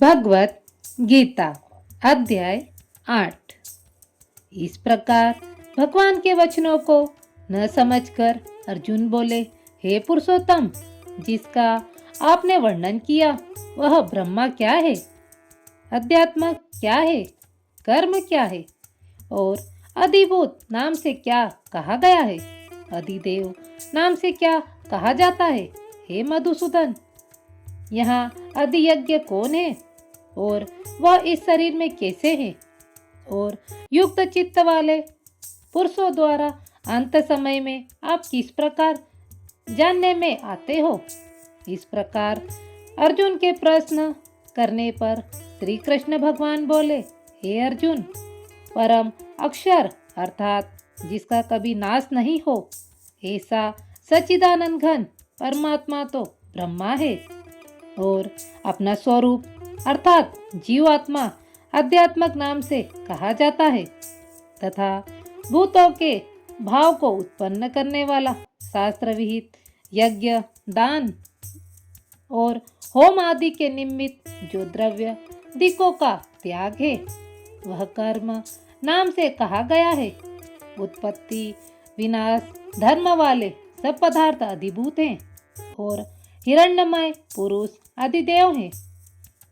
भगवत गीता अध्याय 8। इस प्रकार भगवान के वचनों को न समझकर अर्जुन बोले, हे पुरुषोत्तम, जिसका आपने वर्णन किया वह ब्रह्मा क्या है, अध्यात्म क्या है, कर्म क्या है और अधिभूत नाम से क्या कहा गया है, अधिदेव नाम से क्या कहा जाता है। हे मधुसूदन, यहाँ अधियज्ञ कौन है और वह इस शरीर में कैसे है, और युक्त चित्त वाले पुरुषों द्वारा अंत समय में आप किस प्रकार जानने में आते हो। इस प्रकार अर्जुन के प्रश्न करने पर श्री कृष्ण भगवान बोले, हे अर्जुन, परम अक्षर अर्थात जिसका कभी नाश नहीं हो, ऐसा सच्चिदानंद घन परमात्मा तो ब्रह्मा है और अपना स्वरूप अर्थात जीवात्मा अध्यात्मक नाम से कहा जाता है तथा भूतों के भाव को उत्पन्न करने वाला शास्त्र विहित यज्ञ, दान और होम आदि के निमित्त जो द्रव्य दिकों का त्याग है वह कर्म नाम से कहा गया है। उत्पत्ति विनाश धर्म वाले सब पदार्थ अधिभूत हैं और हिरण्यमय पुरुष अधिदेव हैं।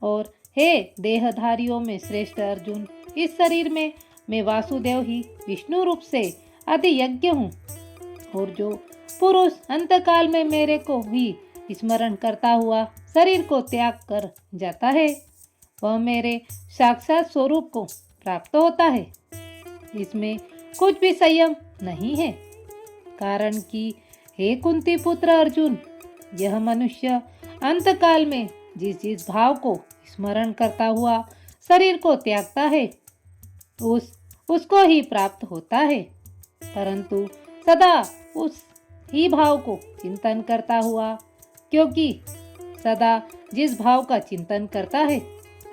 और हे देहधारियों में श्रेष्ठ अर्जुन, इस शरीर में मैं वासुदेव ही विष्णु रूप से अधियज्ञ हूँ और जो पुरुष अंतकाल में मेरे को ही स्मरण करता हुआ शरीर को त्याग कर जाता है वह मेरे साक्षात स्वरूप को प्राप्त होता है। इसमें कुछ भी संयम नहीं है, कारण कि हे कुंती पुत्र अर्जुन, यह मनुष्य अंतकाल में जिस जिस भाव को स्मरण करता हुआ शरीर को त्यागता है उसको ही प्राप्त होता है, परंतु सदा उस ही भाव को चिंतन करता हुआ, क्योंकि सदा जिस भाव का चिंतन करता है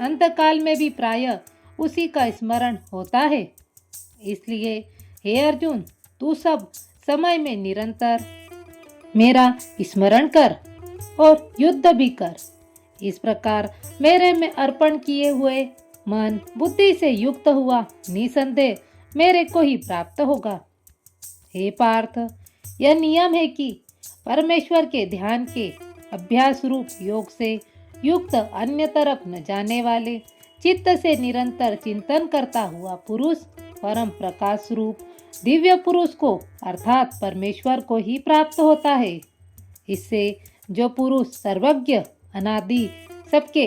अंतकाल में भी प्राय उसी का स्मरण होता है। इसलिए हे अर्जुन, तू सब समय में निरंतर मेरा स्मरण कर और युद्ध भी कर। इस प्रकार मेरे में अर्पण किए हुए मन बुद्धि से युक्त हुआ निसंदेह मेरे को ही प्राप्त होगा। हे पार्थ, यह नियम है कि परमेश्वर के ध्यान के अभ्यास रूप योग से युक्त अन्य तरफ न जाने वाले चित्त से निरंतर चिंतन करता हुआ पुरुष परम प्रकाश रूप दिव्य पुरुष को अर्थात परमेश्वर को ही प्राप्त होता है। इससे जो पुरुष सर्वज्ञ अनादि सबके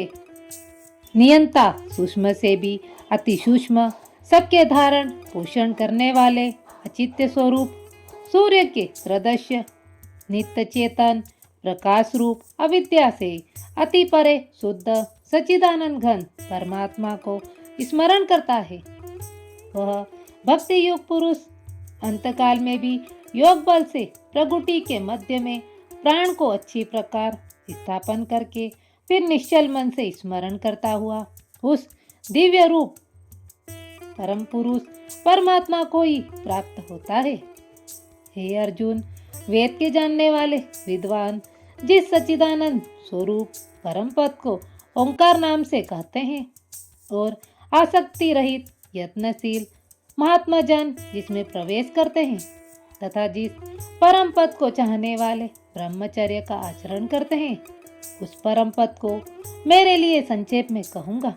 नियंता सूक्ष्म से भी अति सूक्ष्म सबके धारण पोषण करने वाले अचित्य स्वरूप सूर्य के सदृश्य नित्य चेतन प्रकाश रूप अविद्या से अति परे शुद्ध सच्चिदानंद घन परमात्मा को स्मरण करता है, वह भक्ति योग पुरुष अंतकाल में भी योग बल से प्रकृति के मध्य में प्राण को अच्छी प्रकार स्थापन करके फिर निश्चल मन से स्मरण करता हुआ उस दिव्य रूप परम पुरुष परमात्मा को ही प्राप्त होता है। हे अर्जुन, वेद के जानने वाले विद्वान जिस सच्चिदानंद स्वरूप परम पद को ओंकार नाम से कहते हैं और आसक्ति रहित यत्नशील महात्मा जन जिसमें प्रवेश करते हैं तथा जिस परम पद को चाहने वाले ब्रह्मचर्य का आचरण करते हैं, उस परम पद को मेरे लिए संक्षेप में कहूंगा।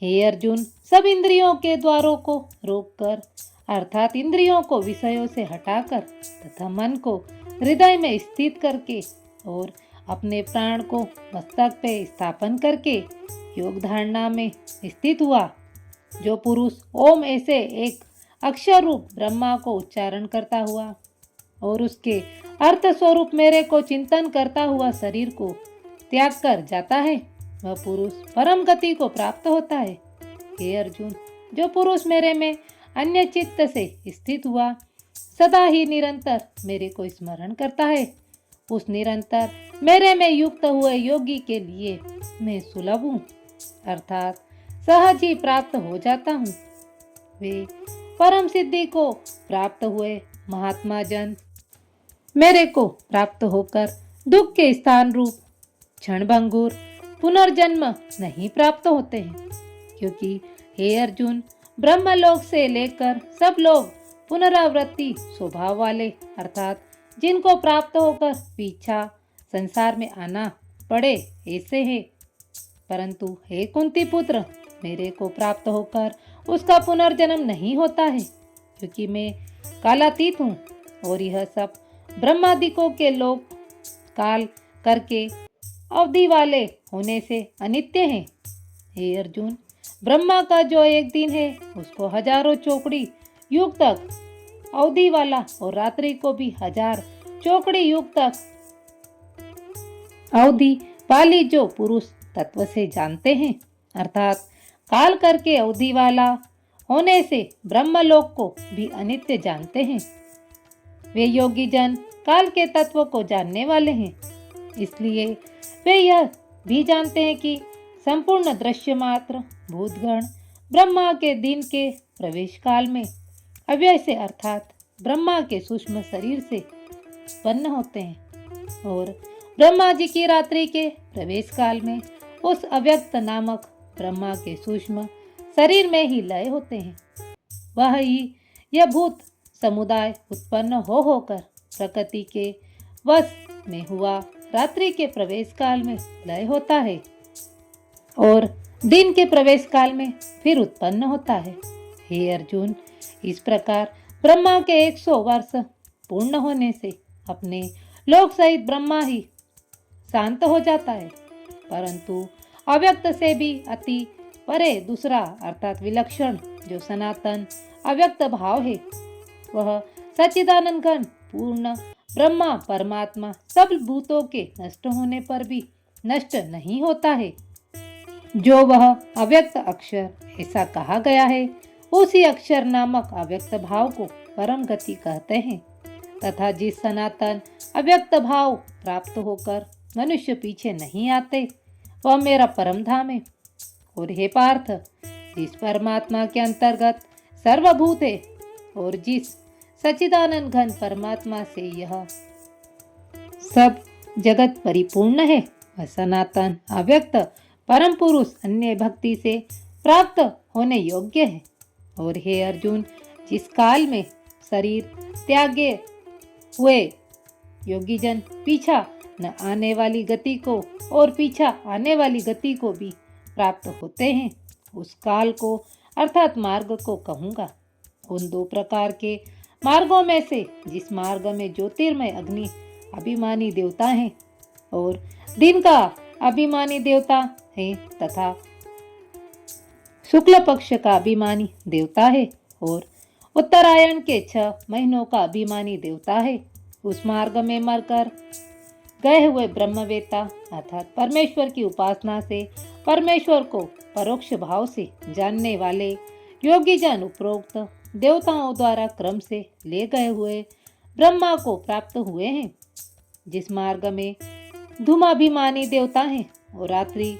हे अर्जुन, सब इंद्रियों के द्वारों को रोककर अर्थात इंद्रियों को विषयों से हटाकर तथा मन को हृदय में स्थित करके और अपने प्राण को मस्तक पे स्थापन करके योग धारणा में स्थित हुआ, जो पुरुष ओम ऐसे एक अक्षर रूप ब्रह्मा को उच्चारण करता हुआ और उसके अर्थ स्वरूप मेरे को चिंतन करता हुआ शरीर को त्याग कर जाता है, वह पुरुष परम गति को प्राप्त होता है। हे अर्जुन, जो पुरुष मेरे में अन्य चित्त से स्थित हुआ सदा ही निरंतर मेरे को स्मरण करता है, उस निरंतर मेरे में युक्त हुए योगी के लिए मैं सुलभ हूँ अर्थात सहज ही प्राप्त हो जाता हूँ। वे परम सिद्धि को प्राप्त हुए महात्मा जन मेरे को प्राप्त होकर दुख के स्थान रूप क्षणभंगुर पुनर्जन्म नहीं प्राप्त होते हैं, क्योंकि हे अर्जुन, ब्रह्मलोक से लेकर सब लोग पुनरावृत्ति स्वभाव वाले अर्थात जिनको प्राप्त होकर पीछा संसार में आना पड़े ऐसे हैं। परंतु हे कुंती पुत्र, मेरे को प्राप्त होकर उसका पुनर्जन्म नहीं होता है, क्योंकि मैं कालातीत हूँ और यह सब ब्रह्मादिकों के लोग काल करके अवधि वाले होने से अनित्य हैं। हे अर्जुन, ब्रह्मा का जो एक दिन है उसको हजारों चौकड़ी युग तक अवधि वाला और रात्रि को भी 1000 चौकड़ी युग तक अवधि वाली जो पुरुष तत्व से जानते हैं, अर्थात काल करके अवधि वाला होने से ब्रह्मलोक को भी अनित्य जानते हैं। वे योगी जन काल के तत्व को जानने वाले हैं, इसलिए वे यह भी जानते हैं कि संपूर्ण दृश्य मात्र भूतगण ब्रह्मा के दिन के प्रवेश काल में अव्यय से अर्थात ब्रह्मा के सूक्ष्म शरीर से उत्पन्न होते हैं और ब्रह्मा जी की रात्रि के प्रवेश काल में उस अव्यक्त नामक ब्रह्मा के सूक्ष्म शरीर में ही लय होते हैं। वह ही यह भूत समुदाय उत्पन्न होकर प्रकृति के वश में हुआ रात्रि के प्रवेश काल में लय होता है और दिन के प्रवेश काल में फिर उत्पन्न होता है। हे अर्जुन, इस प्रकार ब्रह्मा के 100 वर्ष पूर्ण होने से अपने लोक सहित ब्रह्मा ही शांत हो जाता है, परंतु अव्यक्त से भी अति परे दूसरा अर्थात विलक्षण जो सनातन अव्यक्त भाव है, वह सच्चिदानंद घन पूर्ण ब्रह्मा परमात्मा सब भूतों के नष्ट होने पर भी नष्ट नहीं होता है। जो वह अव्यक्त अक्षर ऐसा कहा गया है, उसी अक्षर नामक अव्यक्त भाव को परम गति कहते हैं तथा जिस सनातन अव्यक्त भाव प्राप्त होकर मनुष्य पीछे नहीं आते, वह मेरा परम धाम है। और हे पार्थ, जिस परमात्मा के अंतर्गत सर्वभूत है और जिस सच्चिदानंद घन परमात्मा से यह सब जगत परिपूर्ण है, वह सनातन अव्यक्त परम पुरुष अन्य भक्ति से प्राप्त होने योग्य है। और हे अर्जुन, जिस काल में शरीर त्यागे हुए योगीजन पीछा न आने वाली गति को और पीछा आने वाली गति को भी प्राप्त होते हैं, उस काल को अर्थात मार्ग को कहूँगा। उन 2 प्रकार के मार्गों में से जिस मार्ग में ज्योतिर्मय अग्नि अभिमानी देवता है और दिन का अभिमानी देवता है तथा शुक्ल पक्ष का अभिमानी देवता है और उत्तरायण के 6 महीनों का अभिमानी देवता है, उस मार्ग में मरकर गए हुए ब्रह्मवेत्ता अर्थात परमेश्वर की उपासना से परमेश्वर को परोक्ष भाव से जानने वाले योगी जन उपरोक्त देवताओं द्वारा क्रम से ले गए हुए ब्रह्मा को प्राप्त हुए हैं। जिस मार्ग में धूमाभिमानी देवता है और रात्रि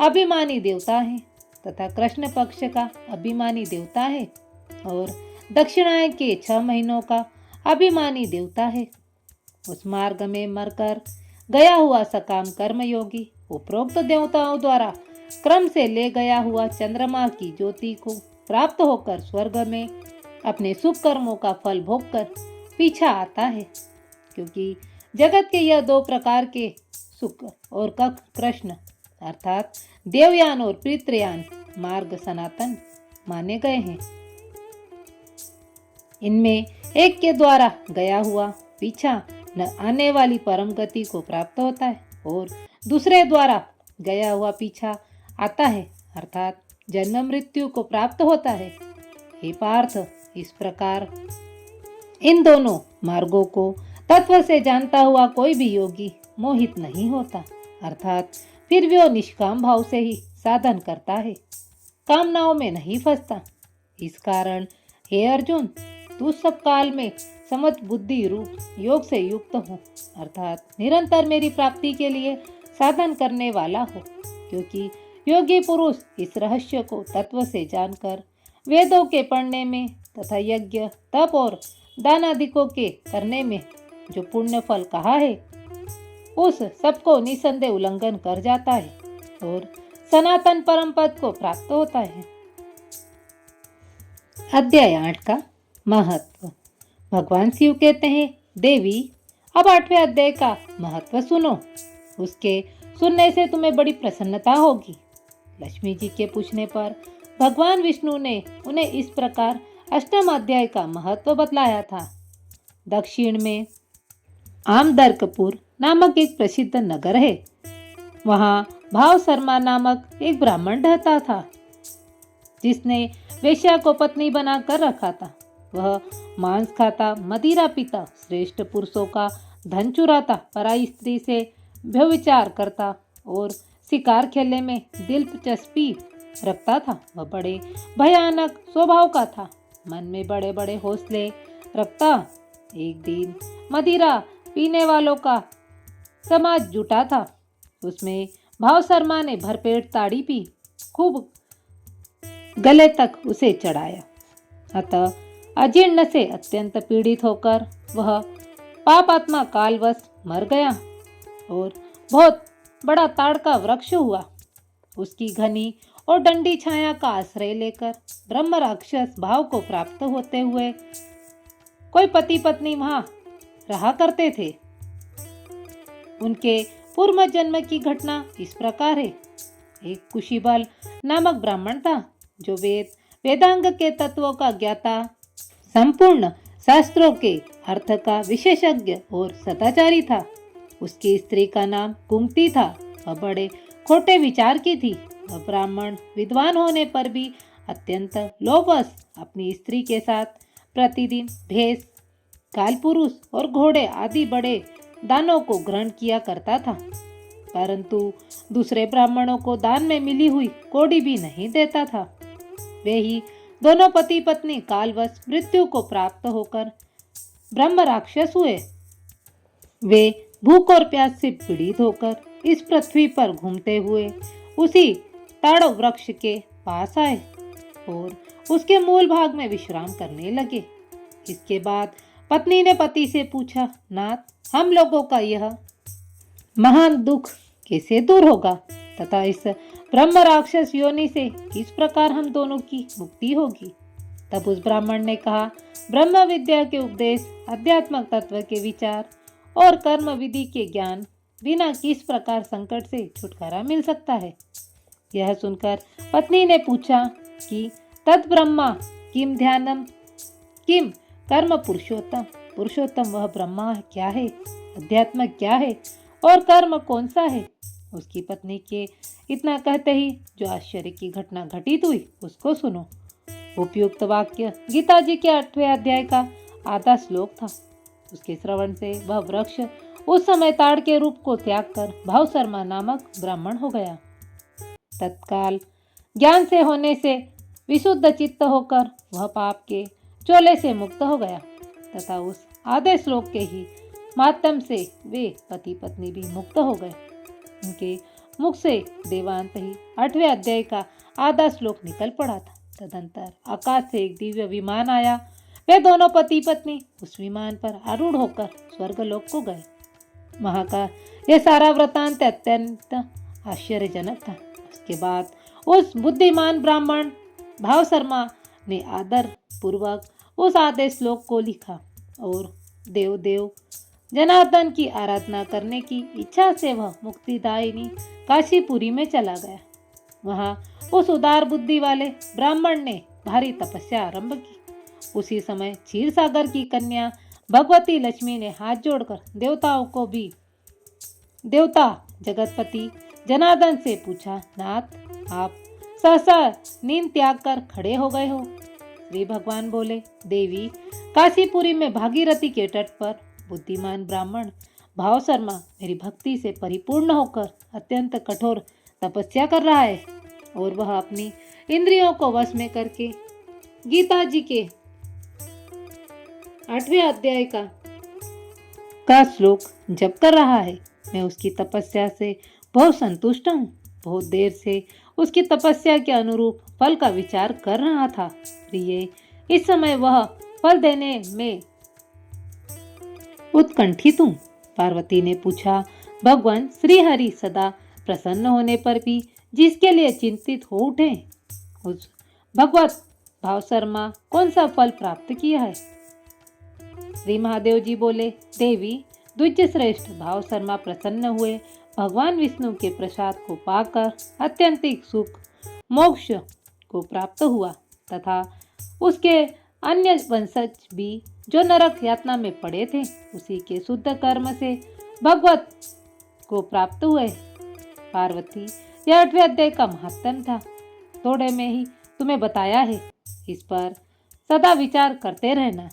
अभिमानी देवता है तथा कृष्ण पक्ष का अभिमानी देवता है और दक्षिणायन के 6 महीनों का अभिमानी देवता है, उस मार्ग में मरकर गया हुआ सकाम कर्मयोगी उपरोक्त देवताओं द्वारा क्रम से ले गया हुआ चंद्रमा की ज्योति को प्राप्त होकर स्वर्ग में अपने शुभ कर्मों का फल भोगकर पीछा आता है। क्योंकि जगत के यह 2 प्रकार के सुख और कख कृष्ण अर्थात देवयान और पितृयान मार्ग सनातन माने गए हैं। इनमें एक के द्वारा गया हुआ पीछा न आने वाली परम गति को प्राप्त होता है और दूसरे द्वारा गया हुआ पीछा आता है अर्थात जन्म मृत्यु को प्राप्त होता है। हे पार्थ, इस प्रकार इन दोनों मार्गों को तत्व से जानता हुआ कोई भी योगी मोहित नहीं होता, अर्थात फिर भी वो निष्काम भाव से ही साधन करता है, कामनाओं में नहीं फंसता। इस कारण हे अर्जुन, तू सब काल में समझ बुद्धि रूप योग से युक्त हो, अर्थात निरंतर मेरी प्राप्ति के लिए साधन करने वाला हो। क्योंकि योगी पुरुष इस रहस्य को तत्व से जानकर वेदों के पढ़ने में तथा यज्ञ तप और दान आदिकों के करने में जो पुण्य फल कहा है, उस सबको निसंदेह उल्लंघन कर जाता है। और सनातन परम पद को प्राप्त होता है। अध्याय 8 का महत्व। भगवान शिव कहते हैं, देवी अब 8वें अध्याय का महत्व सुनो, उसके सुनने से तुम्हें बड़ी प्रसन्नता होगी। लक्ष्मी जी के पूछने पर भगवान विष्णु ने उन्हें इस प्रकार 8वें अध्याय का महत्व बतलाया था। दक्षिण में आमदरकपुर नामक एक प्रसिद्ध नगर है। वहाँ भाव शर्मा नामक एक ब्राह्मण रहता था, जिसने वेश्या को पत्नी बनाकर रखा था। वह मांस खाता, मदिरा पीता, श्रेष्ठ पुरुषों का धन चुराता, पराई स्त्री से व्यभिचार करता और शिकार खेलने में दिलचस्पी रखता था। वह बड़े भयानक स्वभाव का था, मन में बड़े बड़े हौसले रखता। एक दिन मदिरा पीने वालों का समाज जुटा था। उसमें भाव शर्मा ने भरपेट ताड़ी पी, खूब गले तक उसे चढ़ाया। अतः अजीर्ण से अत्यंत पीड़ित होकर वह पापात्मा कालवश मर गया और बहुत बड़ा ताड़ का वृक्ष हुआ। उसकी घनी और डंडी छाया का आश्रय लेकर ब्रह्म राक्षस भाव को प्राप्त होते हुए कोई पति पत्नी वहां रहा करते थे। उनके पूर्व जन्म की घटना इस प्रकार है। एक कुशीबल नामक ब्राह्मण था, जो वेदांग के तत्वों का ज्ञाता, संपूर्ण शास्त्रों के अर्थ का विशेषज्ञ और सदाचारी था। उसकी स्त्री का नाम कुंती था। वह बड़े खोटे विचार की थी। वह ब्राह्मण विद्वान होने पर भी अत्यंत लोभवश अपनी स्त्री के साथ प्रतिदिन भैंस, कालपुरुष और घोड़े आदि बड़े दानों को ग्रहण किया करता था, परंतु दूसरे ब्राह्मणों को दान में मिली हुई कौड़ी भी नहीं देता था। वे ही दोनों पति पत्नी कालवश मृत्यु को प्राप्त होकर ब्रह्म राक्षस हुए। वे भूख और प्यास से पीड़ित होकर इस पृथ्वी पर घूमते हुए उसी ताड़ वृक्ष के पास आए और उसके मूल भाग में विश्राम करने लगे। इसके बाद पत्नी ने पति से पूछा, नाथ, हम लोगों का यह महान दुख कैसे दूर होगा तथा इस ब्रह्म राक्षस योनि से किस प्रकार हम दोनों की मुक्ति होगी? तब उस ब्राह्मण ने कहा, ब्रह्म विद्या के उपदेश, अध्यात्मक तत्व के विचार और कर्म विधि के ज्ञान बिना किस प्रकार संकट से छुटकारा मिल सकता है? यह सुनकर पत्नी ने पूछा कि तत् ब्रह्मा किम ध्यानम किम कर्म पुरुषोत्तम। पुरुषोत्तम वह ब्रह्मा क्या है, अध्यात्म क्या है और कर्म कौन सा है? उसकी पत्नी के इतना कहते ही जो आश्चर्य की घटना घटित हुई उसको सुनो। उपयुक्त वाक्य गीता जी के 8वें अध्याय का आधा श्लोक था। उसके श्रवण से वह वृक्ष उस समय ताड़ के रूप को त्याग कर भाव शर्मा नामक ब्राह्मण हो गया। तत्काल ज्ञान से होने से विशुद्ध चित्त होकर वह पाप के चोले से मुक्त हो गया तथा उस आधे श्लोक के ही माध्यम से वे पति पत्नी भी मुक्त हो गए। उनके मुख से देवांत ही 8वें अध्याय का आधा श्लोक निकल पड़ा था। तदंतर आकाश से एक दिव्य विमान आया। वे दोनों पति पत्नी उस विमान पर आरूढ़ होकर स्वर्गलोक को गए। वहां का यह सारा वृतांत अत्यंत आश्चर्यजनक था। उसके बाद उस बुद्धिमान ब्राह्मण भाव शर्मा ने आदर पूर्वक उस आधे श्लोक को लिखा और देव देव जनार्दन की आराधना करने की इच्छा से वह मुक्तिदायिनी काशीपुरी में चला गया। वहां उस उदार बुद्धि वाले ब्राह्मण ने भारी तपस्या आरंभ की। उसी समय क्षीर सागर की कन्या भगवती लक्ष्मी ने हाथ जोड़कर देवताओं को भी देवता जगतपति जनार्दन से पूछा, नाथ, आप सहसा नींद त्याग कर खड़े हो गए हो। श्री भगवान बोले, देवी, काशीपुरी में भागीरथी के तट पर बुद्धिमान ब्राह्मण भाव शर्मा मेरी भक्ति से परिपूर्ण होकर अत्यंत कठोर तपस्या कर रहा है और वह अपनी इंद्रियों को वश में करके गीता जी के 8वें अध्याय का श्लोक जप कर रहा है। मैं उसकी तपस्या से बहुत संतुष्ट हूँ। बहुत देर से उसकी तपस्या के अनुरूप फल का विचार कर रहा था। प्रिय, इस समय वह फल देने में उत्कंठित हूँ। पार्वती ने पूछा, भगवान श्री हरि सदा प्रसन्न होने पर भी जिसके लिए चिंतित हो उठे, उस भगवत भाव शर्मा कौन सा फल प्राप्त किया है? श्री महादेव जी बोले, देवी, द्विज श्रेष्ठ भाव शर्मा प्रसन्न हुए। भगवान विष्णु के प्रसाद को पाकर अत्यंतिक सुख मोक्ष को प्राप्त हुआ तथा उसके अन्य वंशज भी जो नरक यातना में पड़े थे उसी के शुद्ध कर्म से भगवत को प्राप्त हुए। पार्वती, यह 8वें अध्याय का महत्व था, थोड़े में ही तुम्हें बताया है, इस पर सदा विचार करते रहना।